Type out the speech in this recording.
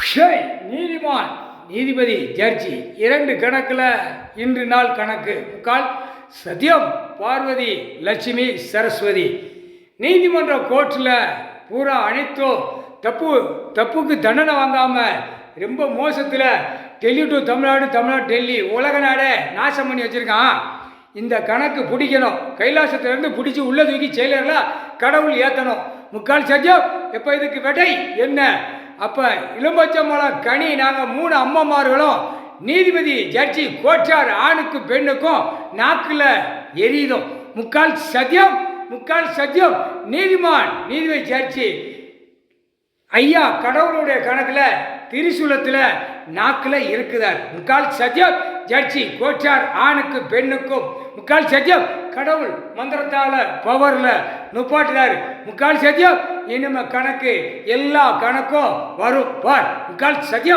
ஷேய் நீதிமான் நீதிபதி ஜட்ஜி 2 கணக்கில் இன்று நாள் கணக்கு முக்கால் சத்யம் பார்வதி லட்சுமி சரஸ்வதி நீதிமன்ற கோர்ட்டில் பூரா அனைத்தும் தப்புக்கு தண்டனை வாங்காமல் ரொம்ப மோசத்தில் டெல்லி டு தமிழ்நாடு தமிழ்நாடு டெல்லி உலக நாடே நாசம் பண்ணி வச்சுருக்கான். இந்த கணக்கு பிடிக்கணும், கைலாசத்திலேருந்து பிடிச்சி உள்ளே தூக்கி செயலரில் கடவுள் ஏற்றணும். முக்கால் சத்யம் எப்போ இதுக்கு விடை என்ன? அப்போ இளம்பச்சம்பழம் கனி நாங்கள் 3 அம்மமார்களும் நீதிபதி ஜட்ஜி கோச்சார் ஆணுக்கு பெண்ணுக்கும் நாக்கில் எரியுதும். முக்கால் சத்தியம் நீதிமான் நீதிபதி ஜட்ஜி ஐயா கடவுளுடைய கணக்கில் திரிசூலத்தில் நாக்கில் இருக்குதார். முக்கால் சத்தியம் ஜட்ஜி கோச்சார் ஆணுக்கு பெண்ணுக்கும். முக்கால் சத்தியம் கடவுள் மந்திரத்தால் பவரில் நுப்பாட்டுதார். முக்கால் சத்தியம் இனிமே கணக்கு எல்லா கணக்கும் வரும் பார். முக்கால் சத்தியம்.